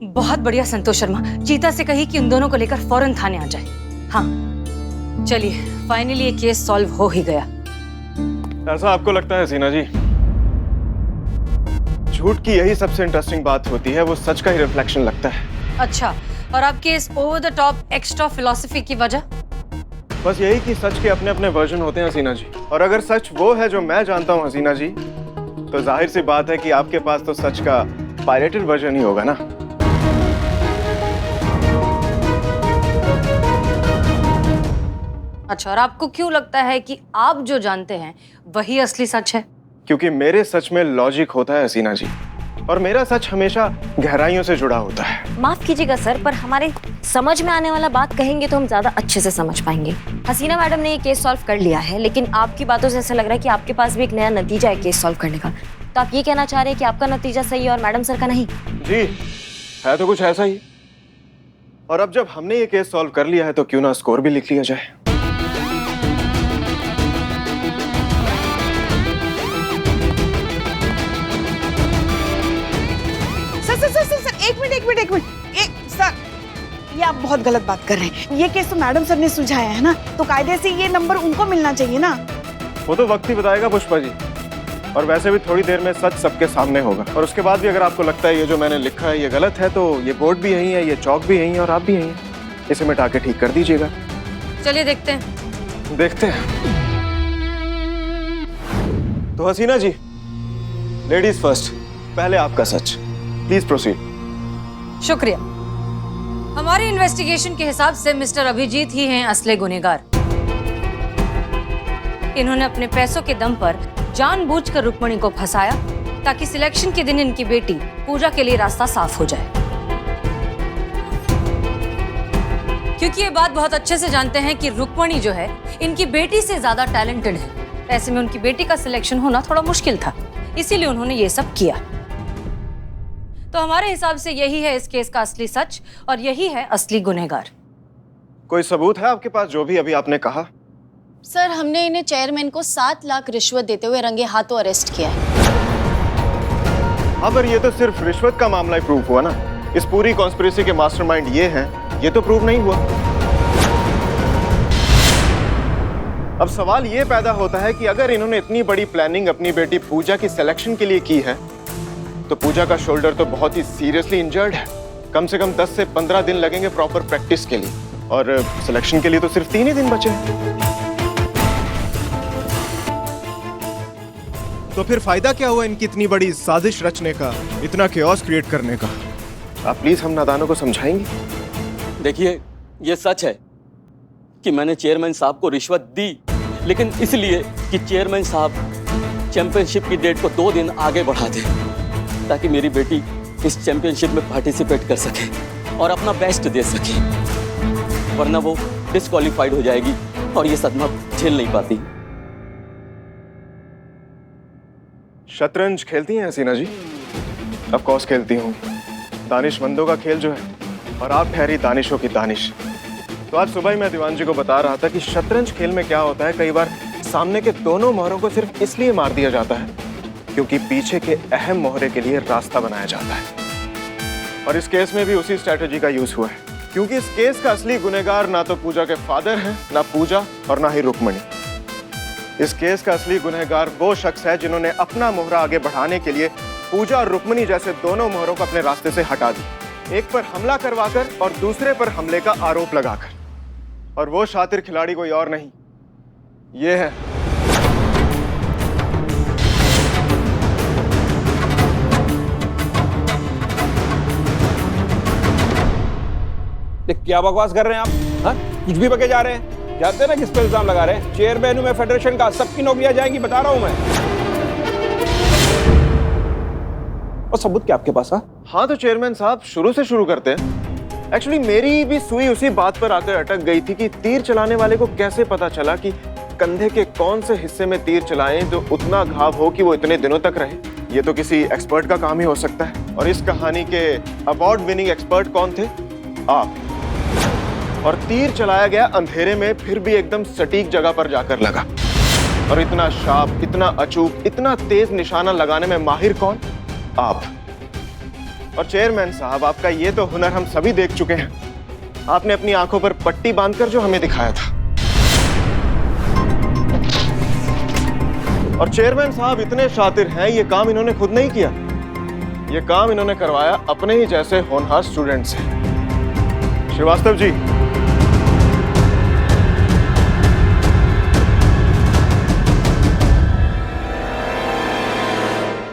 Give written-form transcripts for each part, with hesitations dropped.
बहुत बढ़िया संतोष शर्मा, चीता से कही कि उन दोनों को लेकर फौरन थाने आ जाए। हाँ चलिए, फाइनली ये केस सॉल्व हो ही गया। ऐसा आपको लगता है हसीना जी? झूठ की यही सबसे इंटरेस्टिंग बात होती है, वो सच का ही रिफ्लेक्शन लगता है। अच्छा, और आपके इस over the top extra philosophy की वजह? बस यही कि सच के अपने अपने वर्जन होते हैं हसीना जी, और अगर सच वो है जो मैं जानता हूँ हसीना जी, तो जाहिर सी बात है कि आपके पास तो सच का पायरेटेड वर्जन ही होगा ना। अच्छा, और आपको क्यों लगता है कि आप जो जानते हैं वही असली सच है? क्योंकि मेरे सच में लॉजिक होता है हसीना जी, और मेरा सच हमेशा गहराइयों से जुड़ा होता है। माफ कीजिएगा सर, पर हमारे समझ में आने वाला बात कहेंगे तो हम ज्यादा अच्छे से समझ पाएंगे। हसीना मैडम ने ये केस सॉल्व कर लिया है, लेकिन आपकी बातों से ऐसा लग रहा है कि आपके पास भी एक नया नतीजा है केस सॉल्व करने का। तो आप ये कहना चाह रहे हैं कि आपका नतीजा सही है और मैडम सर का नहीं? जी, है तो कुछ ऐसा ही। और अब जब हमने ये केस सॉल्व कर लिया है तो क्यों ना स्कोर भी लिख लिया जाए। सर, एक मिनट। सर, ये आप बहुत गलत बात कर रहे हैं। ये केस तो मैडम सर ने सुलझाया है ना, तो कायदे से ये नंबर उनको मिलना चाहिए ना। वो तो वक्त ही बताएगा पुष्पा जी, और वैसे भी थोड़ी देर में सच सबके सामने होगा। और उसके बाद भी अगर आपको लगता है ये जो मैंने लिखा है ये गलत है, तो ये बोर्ड भी यही है, ये चौक भी यही है, और आप भी यही हैं। इसे मिटा के ठीक कर दीजिएगा। चलिए देखते हैं। देखते हैं। तो हसीना जी, लेडीज फर्स्ट, पहले आपका सच, प्लीज प्रोसीड। शुक्रिया। हमारी इन्वेस्टिगेशन के हिसाब से मिस्टर अभिजीत ही हैं असली गुनहगार। इन्होंने अपने पैसों के दम पर जानबूझकर रुक्मणी को फंसाया ताकि सिलेक्शन के दिन इनकी बेटी पूजा के लिए रास्ता साफ हो जाए। क्योंकि ये बात बहुत अच्छे से जानते हैं कि रुक्मणी जो है इनकी बेटी से ज्यादा टैलेंटेड है, ऐसे में उनकी बेटी का सिलेक्शन होना थोड़ा मुश्किल था, इसीलिए उन्होंने ये सब किया। तो हमारे हिसाब से यही है इस केस का असली सच, और यही है असली गुनहगार। कोई सबूत है आपके पास जो भी अभी आपने कहा? सर, हमने इन्हें चेयरमैन को 7 लाख रिश्वत देते हुए रंगे हाथों अरेस्ट किया है। हाँ, पर ये तो सिर्फ रिश्वत का मामला ही प्रूफ हुआ ना। इस पूरी कॉन्स्पिरेसी के मास्टरमाइंड ये हैं, ये तो प्रूव नहीं हुआ। अब सवाल ये पैदा होता है कि अगर इन्होंने इतनी बड़ी प्लानिंग अपनी बेटी पूजा की सिलेक्शन के लिए की है, तो पूजा का शोल्डर तो बहुत ही सीरियसली इंजर्ड है। कम से कम 10 से 15 दिन लगेंगे प्रॉपर प्रैक्टिस के लिए, और सिलेक्शन के लिए तो सिर्फ 3 ही दिन बचे हैं। तो फिर फायदा क्या हुआ इनकी इतनी बड़ी साजिश रचने का, इतना केओस क्रिएट करने का? आप प्लीज हम नादानों को समझाएंगे? देखिए, ये सच है कि मैंने चेयरमैन साहब को रिश्वत दी, लेकिन इसलिए कि चेयरमैन साहब चैंपियनशिप की डेट को 2 दिन आगे बढ़ा दें, ताकि मेरी बेटी इस चैंपियनशिप में पार्टिसिपेट कर सके और अपना बेस्ट दे सके, वरना वो डिस्क्वालीफाइड हो जाएगी और ये सदमा झेल नहीं पाती। शतरंज खेलती हैं हसीना जी? ऑफ कोर्स खेलती हूँ। दानिशमंदों का खेल जो है, और आप ठहरी दानिशों की दानिश। तो आज सुबह ही मैं दीवान जी को बता रहा था कि शतरंज खेल में क्या होता है, कई बार सामने के दोनों मोहरों को सिर्फ इसलिए मार दिया जाता है क्योंकि पीछे के अहम मोहरे के लिए रास्ता बनाया जाता है। और इस केस में भी उसी स्ट्रैटेजी का यूज हुआ है, क्योंकि इस केस का असली गुनहगार ना तो पूजा के फादर हैं, ना पूजा और ना ही रुक्मणी। इस केस का असली गुनहगार वो शख्स है जिन्होंने अपना मोहरा आगे बढ़ाने के लिए पूजा और रुक्मणी जैसे दोनों मोहरों को अपने रास्ते से हटा दी, एक पर हमला करवाकर और दूसरे पर हमले का आरोप लगाकर। और वो शातिर खिलाड़ी कोई और नहीं, ये है क्या बकवास कर रहे हैं आप? हाँ, कुछ भी बके जा रहे हैं। जानते हैं ना किस पे इल्जाम लगा रहे हैं? चेयरमैन हूं मैं फेडरेशन का, सबकी नौकरियां जाएंगी, बता रहा हूं मैं। और सबूत क्या आपके पास? हाँ, तो चेयरमैन साहब शुरू से शुरू करते हैं। एक्चुअली मेरी भी सुई उसी बात पर आकर अटक गई थी कि तीर चलाने वाले को कैसे पता चला कि कंधे के कौन से हिस्से में तीर चलाएं जो उतना घाव हो कि वो इतने दिनों तक रहे। ये तो किसी एक्सपर्ट का काम ही हो सकता है। और इस कहानी के अवार्ड विनिंग एक्सपर्ट कौन थे? आप। और तीर चलाया गया अंधेरे में, फिर भी एकदम सटीक जगह पर जाकर लगा। और इतना शार्प, इतना अचूक, इतना तेज निशाना लगाने में माहिर कौन? आप। और चेयरमैन साहब, आपका ये तो हुनर हम सभी देख चुके हैं। आपने अपनी आंखों पर पट्टी बांधकर जो हमें दिखाया था। और चेयरमैन साहब इतने शातिर हैं, ये काम इन्होंने खुद नहीं किया, ये काम इन्होंने करवाया अपने ही जैसे होनहार स्टूडेंट से। श्रीवास्तव जी,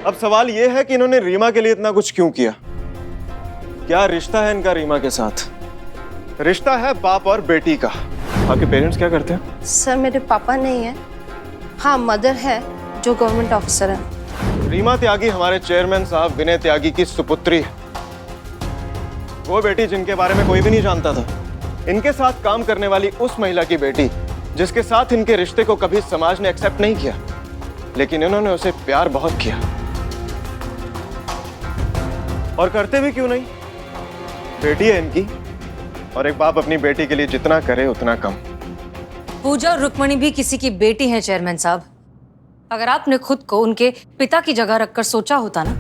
अब सवाल यह है कि इन्होंने रीमा के लिए इतना कुछ क्यों किया? क्या रिश्ता है इनका रीमा के साथ? रिश्ता है बाप और बेटी का। आपके पेरेंट्स क्या करते हैं? सर मेरे पापा नहीं है, हाँ मदर है जो गवर्नमेंट ऑफिसर है। रीमा त्यागी हमारे चेयरमैन साहब विनय त्यागी की सुपुत्री है। वो बेटी जिनके बारे में कोई भी नहीं जानता था। इनके साथ काम करने वाली उस महिला की बेटी जिसके साथ इनके रिश्ते को कभी समाज ने एक्सेप्ट नहीं किया, लेकिन इन्होंने उसे प्यार बहुत किया। और करते भी क्यों नहीं? बेटी है इनकी, और एक बाप अपनी बेटी के लिए जितना करे उतना कम। पूजा और रुक्मणी भी किसी की बेटी हैं चेयरमैन साहब। अगर आपने खुद को उनके पिता की जगह रखकर सोचा होता ना,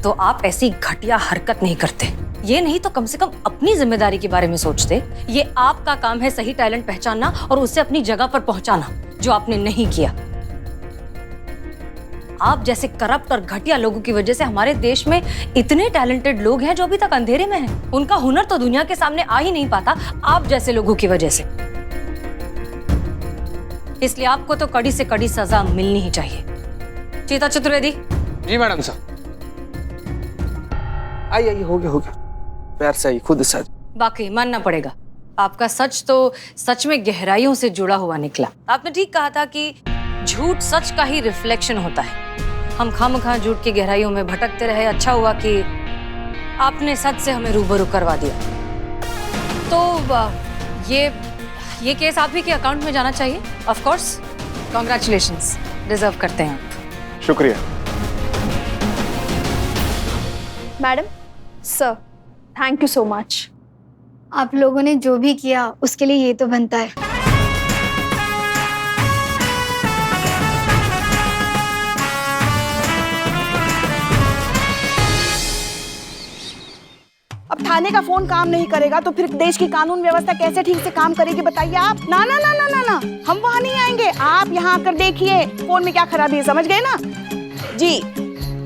तो आप ऐसी घटिया हरकत नहीं करते। ये नहीं तो कम से कम अपनी जिम्मेदारी के बारे में सोचते। ये आपका काम है सही टैलेंट पहचानना और उसे अपनी जगह पर पहुंचाना, जो आपने नहीं किया। आप जैसे करप्ट और घटिया लोगों की वजह से हमारे देश में इतने टैलेंटेड लोग हैं जो अभी तक अंधेरे में हैं। उनका हुनर तो दुनिया के सामने आ ही नहीं पाता, आप जैसे लोगों की वजह से। इसलिए आपको तो कड़ी से कड़ी सजा मिलनी ही चाहिए। चीता चतुर्वेदी। जी मैडम साहब। आइए हो गया प्यार से आइए, खुद सच। बाकी मानना पड़ेगा, आपका सच तो सच में गहराइयों से जुड़ा हुआ निकला। आपने ठीक कहा था कि झूठ सच का ही रिफ्लेक्शन होता है। हम खामखा झूठ की गहराइयों में भटकते रहे। अच्छा हुआ कि आपने सच से हमें रूबरू करवा दिया। तो ये केस आप ही के अकाउंट में जाना चाहिए। ऑफ कोर्स, कॉन्ग्रेचुलेशंस, डिजर्व करते हैं आप। शुक्रिया madam. Sir, thank you so much. आप लोगों ने जो भी किया उसके लिए ये तो बनता है। अब थाने का फोन काम नहीं करेगा तो फिर देश की कानून व्यवस्था कैसे ठीक से काम करेगी बताइए आप? ना ना ना ना ना ना, हम वहाँ नहीं आएंगे। आप यहाँ आकर देखिए फोन में क्या खराबी है, समझ गए ना जी?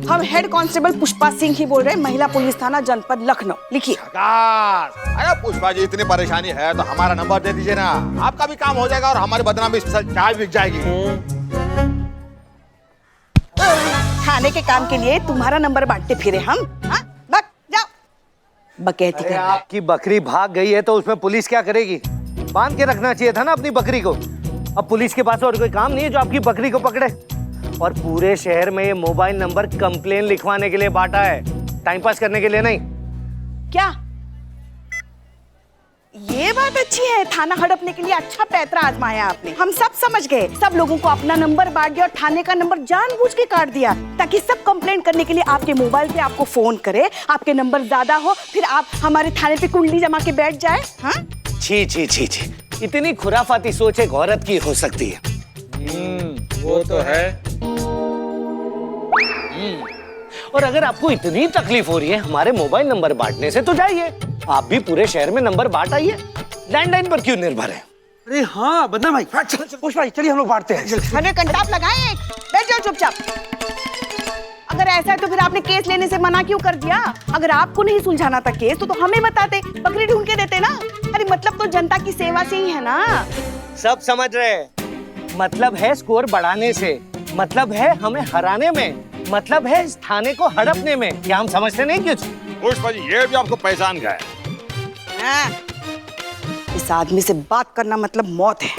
हम हेड कांस्टेबल पुष्पा सिंह ही बोल रहे हैं, महिला पुलिस थाना जनपद लखनऊ। लिखिए। अरे पुष्पा जी, इतनी परेशानी है तो हमारा नंबर दे दीजिए ना, आपका भी काम हो जाएगा और हमारी बदनामी स्पेशल चाय बिक जाएगी। थाने के काम के लिए तुम्हारा नंबर बांटते फिरे हम? हाँ? बकैती कर। आपकी बकरी भाग गई है तो उसमें पुलिस क्या करेगी? बांध के रखना चाहिए था ना अपनी बकरी को। अब पुलिस के पास और कोई काम नहीं है जो आपकी बकरी को पकड़े। और पूरे शहर में ये मोबाइल नंबर कंप्लेन लिखवाने के लिए बांटा है, टाइम पास करने के लिए नहीं। क्या ये बात अच्छी है? थाना हड़पने के लिए अच्छा पैतरा आजमाया आपने। हम सब समझ गए, सब लोगों को अपना नंबर बांट दिया और थाने का नंबर जानबूझ के काट दिया ताकि सब कंप्लेंट करने के लिए आपके मोबाइल पे आपको फोन करे, आपके नंबर ज्यादा हो, फिर आप हमारे थाने पे कुंडली जमा के बैठ जाए। हाँ? छी छी छी छी, इतनी खुराफाती सोच एक औरत की हो सकती है? वो तो है। और अगर आपको इतनी तकलीफ हो रही है हमारे मोबाइल नंबर बांटने से, तो जाइए आप भी पूरे शहर में नंबर बांट आइए। लैंडलाइन पर क्यों निर्भर है? अरे हाँ बदनाम भाई, पुष्पा जी चलिए हम लोग बांटते हैं। अरे कंटाप लगाए, बैठ जाओ चुपचाप। अगर ऐसा है तो फिर आपने केस लेने से मना क्यों कर दिया? अगर आपको नहीं सुलझाना था केस तो हमें बताते, बकरी ढूंढ के देते ना। अरे मतलब तो जनता की सेवा से ही है ना। सब समझ रहे हैं, मतलब है स्कोर बढ़ाने से, मतलब है हमें हराने में, मतलब है इस थाने को हड़पने में। क्या हम समझते नहीं कुछ? पुष्पा जी, ये भी आपको पहचान गए। हाँ, इस आदमी से बात करना मतलब मौत है।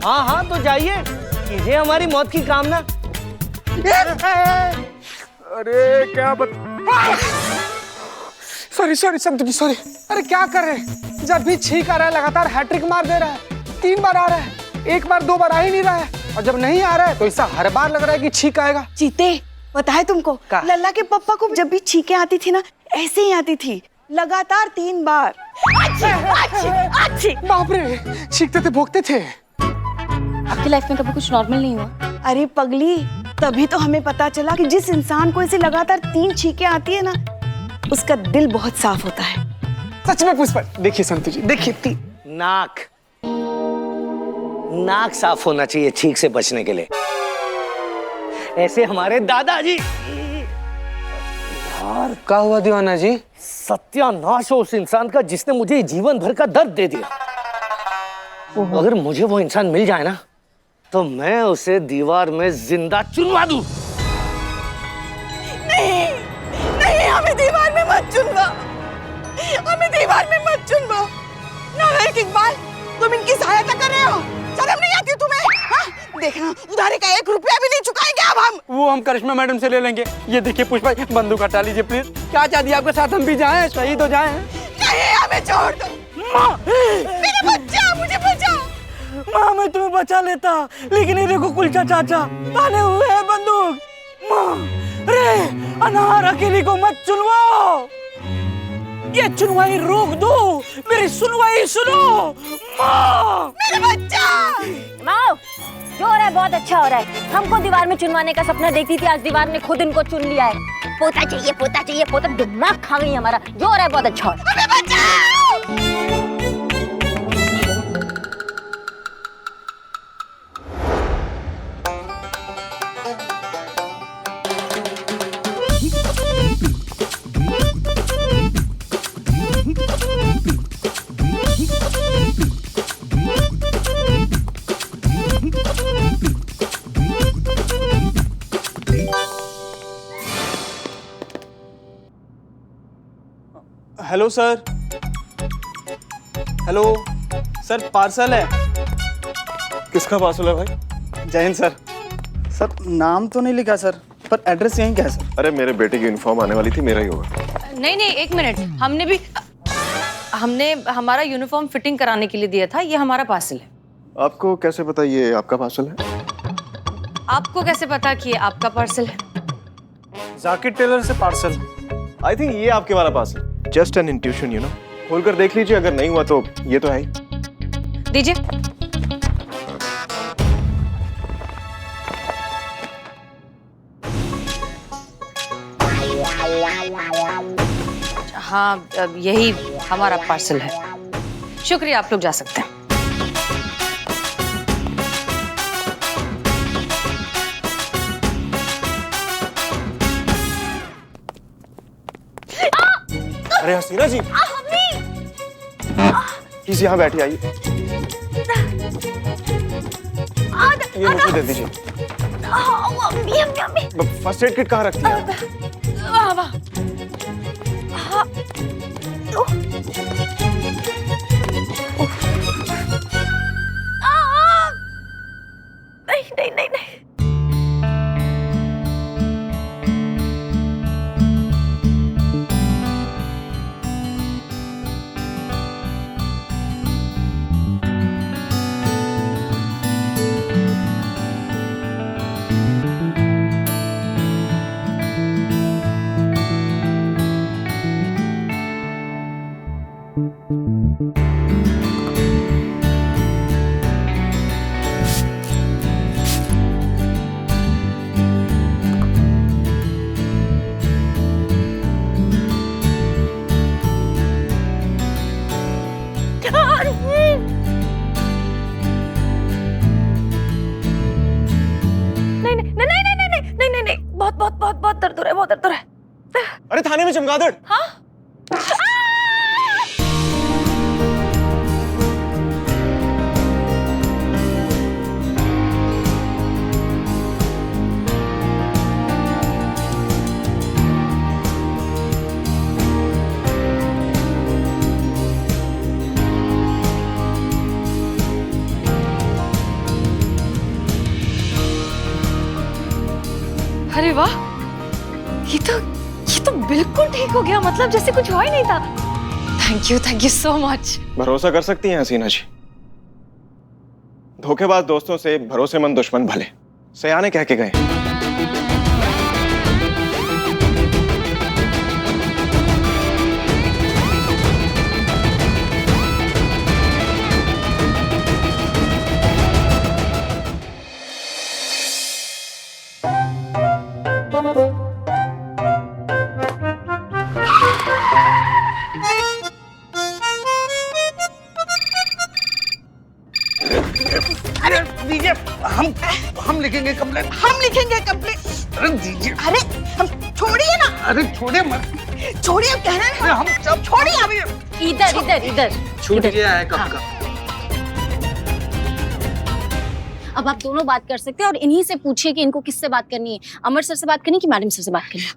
हाँ हाँ तो जाइए, कीजिए हमारी मौत की कामना। अरे क्या सॉरी संतु सॉरी। अरे क्या कर रहे हैं? जब भी छींक आ रहा है लगातार हैट्रिक मार दे रहा है। 3 बार आ रहा है, 1 बार 2 बार आ ही नहीं रहा है, और जब नहीं आ रहा है तो ऐसा हर बार लग रहा है कि छींक आएगा। चीते, पता है तुमको, लल्ला के पप्पा को जब भी छींकें आती थी ना, ऐसे ही आती थी लगातार 3 बार। बाप रे, छींकते थे, भोंकते थे। आपकी लाइफ में कभी कुछ नॉर्मल नहीं हुआ? अरे पगली, तभी तो हमें पता चला कि जिस इंसान को ऐसे लगातार 3 छींकें आती है ना, उसका दिल बहुत साफ होता है। सच में पुष्पा, देखिए संतु जी, देखिए नाक नाक साफ होना चाहिए छींक से बचने के लिए। ऐसे हमारे दादाजी। यार क्या हुआ दीवाना जी? सत्यानाश हो उस इंसान का जिसने मुझे जीवन भर का दर्द दे दिया। अगर मुझे वो इंसान मिल जाए ना तो मैं उसे दीवार में जिंदा चुनवा दूं। नहीं नहीं, हमें दीवार में मत चुनवा, हमें दीवार में मत चुनवा। नालायक इकबाल, तुम इनकी सहायता कर रहे हो, शर्म नहीं आती तुम्हें? हाँ? देखना, उधारी का 1 रुपया भी नहीं चुकाएंगे अब हम। वो हम करिश्मा मैडम से ले लेंगे। ये देखिए पुष्पा, बंदूक हटा लीजिए प्लीज। क्या चाहती है आपके साथ हम भी जाएं, शहीद हो जाएं? नहीं, हमें छोड़ दो। माँ, मेरा बच्चा, मुझे बचा। माँ मैं तुम्हें बचा लेता, लेकिन ये देखो कुलचा चाचा ताने हुए हैं बंदूक। माँ, रे अनार अकेली को मत चुनवाओ, ये चुनवाई रोक दो, मेरी सुनवाई सुनो। माँ, मेरा बच्चा। माओ, जो हो रहा है बहुत अच्छा हो रहा है। हमको दीवार में चुनवाने का सपना देखती थी, आज दीवार ने खुद इनको चुन लिया है। पोता चाहिए, पोता चाहिए, पोता। दिमाग खा गई हमारा। जो हो रहा है बहुत अच्छा हो रहा है। हमें बचाओ। Hello sir, hello sir, parcel है। किसका पार्सल है भाई? जय हिंद सर। सर नाम तो नहीं लिखा सर, पर एड्रेस यहीं क्या है सर? अरे मेरे बेटे की यूनिफॉर्म आने वाली थी, मेरा ही होगा। नहीं नहीं, 1 मिनट, हमने हमारा यूनिफॉर्म फिटिंग कराने के लिए दिया था, ये हमारा पार्सल है। आपको कैसे पता ये आपका पार्सल है? आपको कैसे पता कि ये आपका पार्सल है? जाकिर टेलर से पार्सल। आई थिंक ये आपके वाला parcel. Just an intuition, you know. खोल कर देख लीजिए, अगर नहीं हुआ तो ये तो है ही। दीजिए। हाँ, यही हमारा पार्सल है। शुक्रिया, आप लोग जा सकते हैं। अरे हसीना जी, प्लीज यहाँ बैठिए, आइए। ये मुझे दे दीजिए। फर्स्ट एड किट कहाँ रखती है? नहीं नहीं नहीं, बहुत दर्द हो रहा है, बहुत दर्द हो रहा है। अरे थाने में चमगादड़। हाँ? अरे वाह, ये तो बिल्कुल ठीक हो गया, मतलब जैसे कुछ हुआ ही नहीं था। Thank you so much. भरोसा कर सकती हैं हसीना जी, धोखेबाज दोस्तों से भरोसेमंद दुश्मन भले, सयाने कह के गए। दीजिए, हम लिखेंगे कंप्लेन। हम लिखेंगे कंप्लेंट। अरे दीजिए। अरे हम छोड़िए ना। अरे छोड़े मत। छोड़िए, हम कह रहे हैं ना। हम सब छोड़िए आप। इधर इधर इधर छूट गया है कब का। अब आप दोनों बात कर सकते हैं और इन्हीं से पूछिए कि इनको किससे बात करनी है, अमर सर से बात करनी है कि मैडम सर से बात करनी है।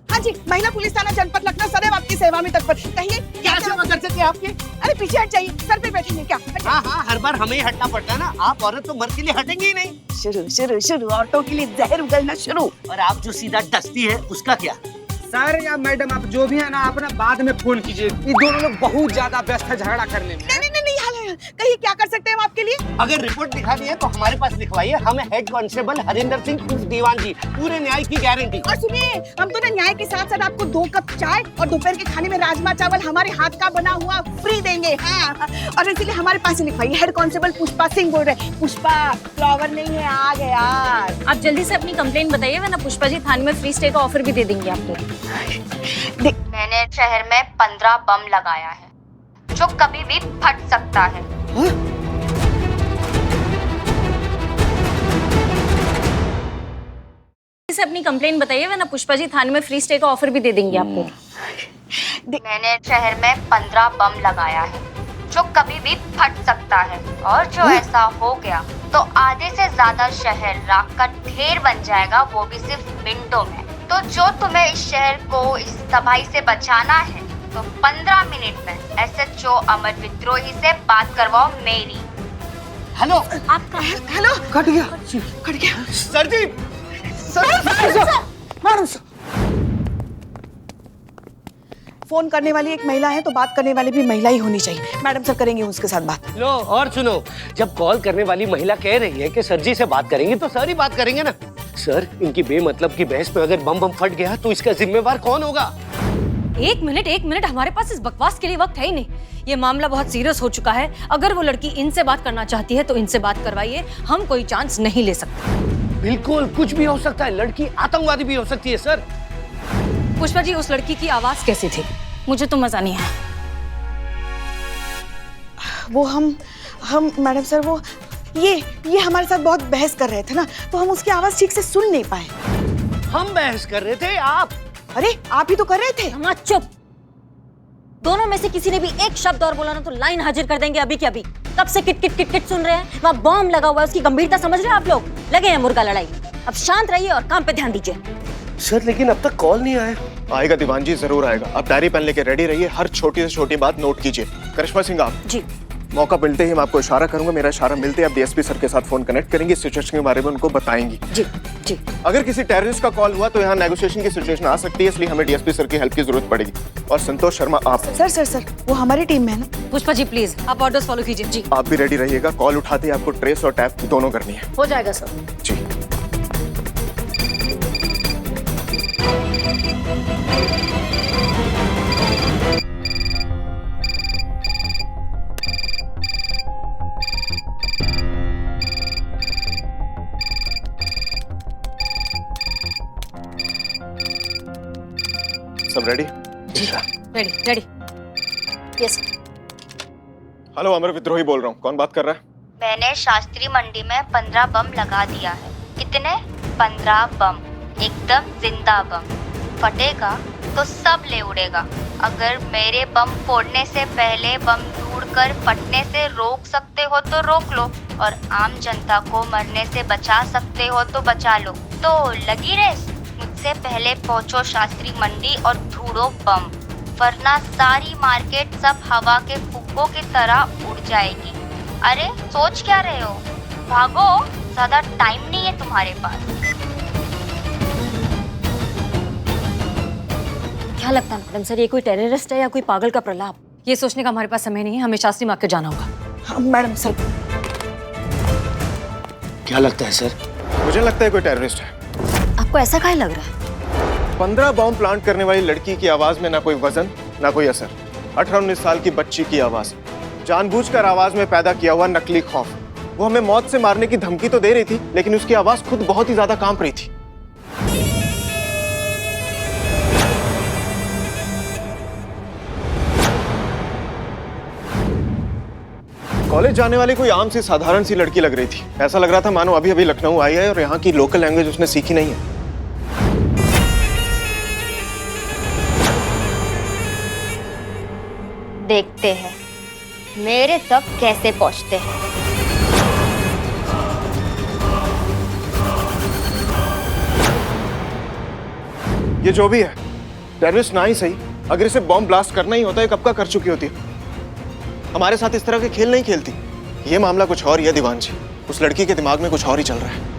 हाँ जी, महिला पुलिस थाना जनपद लखनऊ सदैव आपकी सेवा में तत्पर। कहिए क्या सेवा कर सकते हैं आपकी? अरे पीछे हट जाइए, सर पे बैठेंगे क्या? हाँ हाँ, हर बार हमें ही हटना पड़ता है ना। आप औरत तो मर्द के लिए हटेंगे ही नहीं। शुरू शुरू शुरू, औरतों के लिए जहर उगलना शुरू। और आप जो सीधा डसती है उसका क्या? सर या मैडम, आप जो भी है ना, आप ना बाद में फोन कीजिए। ये दोनों लोग बहुत ज्यादा व्यस्त है झगड़ा करने में। नहीं नहीं नहीं, कहिए क्या कर सकते हैं हम आपके लिए? अगर रिपोर्ट दिखानी है तो हमारे पास लिखवाइए। हम हेड कांस्टेबल हरिंदर सिंह उर्फ दीवान जी, पूरे न्याय की गारंटी। और सुनिए, हम तो ना न्याय के साथ साथ आपको 2 कप चाय और दोपहर के खाने में राजमा चावल हमारे हाथ का बना हुआ फ्री देंगे। हाँ, और इसीलिए हमारे पास ही लिखवाइए। हेड कांस्टेबल पुष्पा सिंह बोल रहे। पुष्पा फ्लावर नहीं है, आग है आग। आप जल्दी से अपनी कंप्लेंट बताइए, वरना पुष्पा जी थाने में फ्री स्टे का ऑफर भी दे देंगे आपको। मैंने शहर में 15 बम लगाया है जो कभी भी फट सकता है। से अपनी कंप्लेंट बताइए, वरना पुष्पा जी थाने में फ्री स्टे का ऑफर भी दे देंगे आपको। मैंने शहर में 15 बम लगाया है जो कभी भी फट सकता है, और जो ऐसा हो गया तो आधे से ज्यादा शहर राख का ढेर बन जाएगा, वो भी सिर्फ मिनटों में। तो जो तुम्हें इस शहर को इस तबाही से बचाना है तो 15 मिनट में SHO अमर विद्रोही से बात करवाओ मेरी। हेलो, आपका हेलो, कट गया। कट गया। सर जी। मैडम सर, फोन करने वाली एक महिला है तो बात करने वाली भी महिला ही होनी चाहिए। मैडम सर करेंगे उसके साथ बात। लो और सुनो, जब कॉल करने वाली महिला कह रही है कि सर जी से बात करेंगे तो सर ही बात करेंगे ना। सर, इनकी बेमतलब की बहस में अगर बम फट गया तो इसका जिम्मेवार कौन होगा? एक मिनट, हमारे पास इस बकवास के लिए वक्त है ही नहीं। ये मामला बहुत सीरियस हो चुका है। अगर वो लड़की इनसे बात करना चाहती है तो इनसे बात करवाइए। हम कोई चांस नहीं ले सकते। बिल्कुल, कुछ भी हो सकता है। लड़की आतंकवादी भी हो सकती है सर। पुष्पा जी, उस लड़की की आवाज कैसी थी? मुझे तो मजा नहीं आया। वो हम मैडम सर, वो ये हमारे साथ बहुत बहस कर रहे थे ना, तो हम उसकी आवाज ठीक से सुन नहीं पाए। हम बहस कर रहे थे, आप? अरे आप ही तो कर रहे थे। हाँ, चुप। दोनों में से किसी ने भी एक शब्द और बोला ना तो लाइन हाजिर कर देंगे अभी के अभी। कब से किट किट किट किट सुन रहे हैं? वहाँ बॉम्ब लगा हुआ है, उसकी गंभीरता समझ रहे हैं आप लोग? लगे हैं मुर्गा लड़ाई। अब शांत रहिए और काम पे ध्यान दीजिए। सर, लेकिन अब तक कॉल नहीं आया। आएगा दीवान जी, जरूर आएगा। आप डायरी पेन लेके रेडी रहिए, हर छोटी से छोटी बात नोट कीजिए। करिश्मा सिंह, आप जी। मौका मिलते ही मैं आपको इशारा करूंगा। मेरा इशारा मिलते ही आप DSP सर के साथ फोन कनेक्ट करेंगे, सिचुएशन के बारे में उनको बताएंगी। जी जी। अगर किसी टेररिस्ट का कॉल हुआ तो यहाँ नेगोशिएशन की सिचुएशन आ सकती है, इसलिए हमें DSP सर की हेल्प की जरूरत पड़ेगी। और संतोष शर्मा, आप सर वो हमारी टीम में है ना। पुष्पा जी प्लीज आप ऑर्डर्स फॉलो कीजिए। जी। आप भी रेडी रहिएगा। कॉल उठाते ही आपको ट्रेस और टैप दोनों करनी है। हो जाएगा सर। जी। सब रेडी? रेडी। यस। हेलो, अमर विद्रोही बोल रहा हूँ। कौन बात कर रहा है? मैंने शास्त्री मंडी में 15 बम लगा दिया है। कितने? 15 बम, एकदम जिंदा बम। फटेगा तो सब ले उड़ेगा। अगर मेरे बम फोड़ने से पहले बम ढूंढकर फटने से रोक सकते हो तो रोक लो, और आम जनता को मरने से बचा सकते हो तो बचा लो। तो लगी रेस, मुझसे पहले पहुंचो शास्त्री मंडी और ढूंढो बम, वरना सारी मार्केट सब हवा के फुग्गों की तरह उड़ जाएगी। अरे सोच क्या रहे हो? भागो, ज्यादा टाइम नहीं है तुम्हारे पास। क्या लगता है मैडम सर, ये कोई टेररिस्ट है या कोई पागल का प्रलाप? ये सोचने का हमारे पास समय नहीं है, हमें शास्त्री मार्केट जाना होगा। हाँ, मैडम सर। क्या लगता है सर? मुझे लगता है कोई टेररिस्ट है। आपको ऐसा काहे लग रहा है? 15 बॉम्ब प्लांट करने वाली लड़की की आवाज में ना कोई वजन ना कोई असर। 18-19 साल की बच्ची की आवाज, जानबूझकर आवाज में पैदा किया हुआ नकली खौफ। वो हमें मौत से मारने की धमकी तो दे रही थी, लेकिन उसकी आवाज खुद बहुत ही ज्यादा कांप रही थी। कॉलेज जाने वाली कोई आम सी साधारण सी लड़की लग रही थी। ऐसा लग रहा था मानो अभी अभी लखनऊ आई है और यहाँ की लोकल लैंग्वेज उसने सीखी नहीं है। देखते हैं मेरे तक कैसे पहुंचते हैं। ये जो भी है, टेररिस्ट ना ही सही, अगर इसे बॉम्ब ब्लास्ट करना ही होता है कब का कर चुकी होती है। हमारे साथ इस तरह के खेल नहीं खेलती। ये मामला कुछ और ही है दीवान जी, उस लड़की के दिमाग में कुछ और ही चल रहा है।